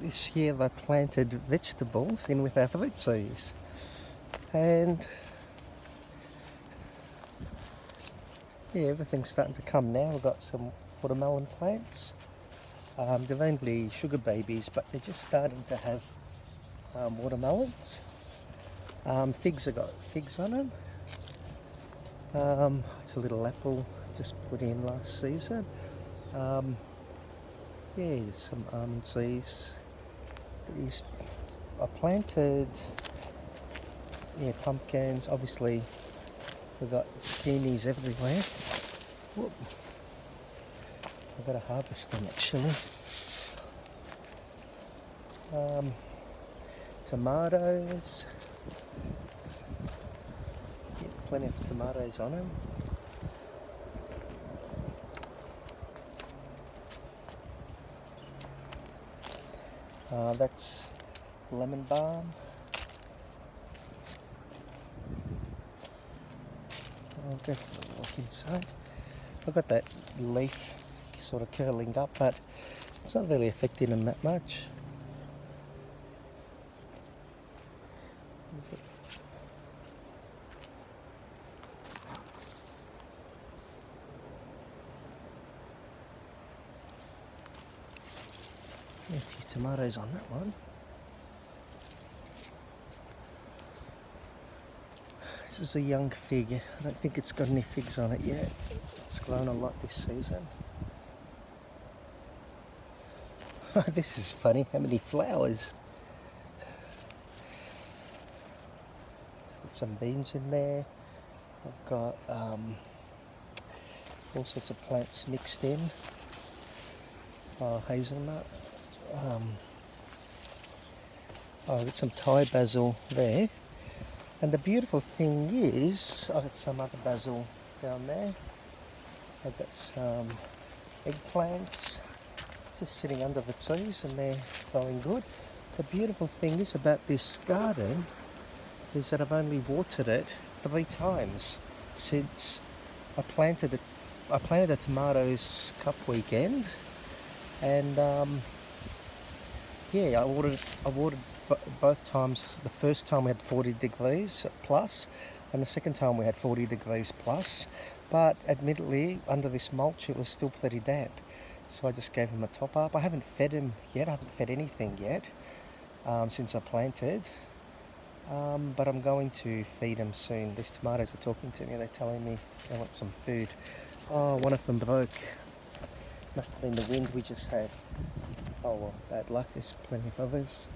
this year they planted vegetables in with our fruit trees, and yeah, everything's starting to come now. We've got some watermelon plants. They're only sugar babies, but they're just starting to have watermelons. Figs, have got figs on them. It's a little apple just put in last season. Yeah, some almond trees. I planted pumpkins. Obviously, we've got zucchinis everywhere. Whoop. I've got to harvest them actually. Tomatoes. Yeah, plenty of tomatoes on them. That's lemon balm. I'll go for a walk inside. I've got that leaf sort of curling up, but it's not really affecting them that much. A few tomatoes on that one. This is a young fig. I don't think it's got any figs on it yet. It's grown a lot this season. This is funny, how many flowers. It's got some beans in there. I've got all sorts of plants mixed in. Hazelnut. I've got some Thai basil there. And the beautiful thing is, I've got some other basil down there. I've got some eggplants just sitting under the trees and they're growing good. The beautiful thing is about this garden is that I've only watered it 3 times since I planted it. I planted the tomatoes cup weekend, and I watered both times. The first time we had 40 degrees plus, and the second time we had 40 degrees plus. But admittedly, under this mulch, it was still pretty damp. So I just gave him a top up. I haven't fed him yet. I haven't fed anything yet since I planted. But I'm going to feed him soon. These tomatoes are talking to me. They're telling me they want some food. Oh, one of them broke. Must have been the wind we just had. Oh well, bad luck. There's plenty of others.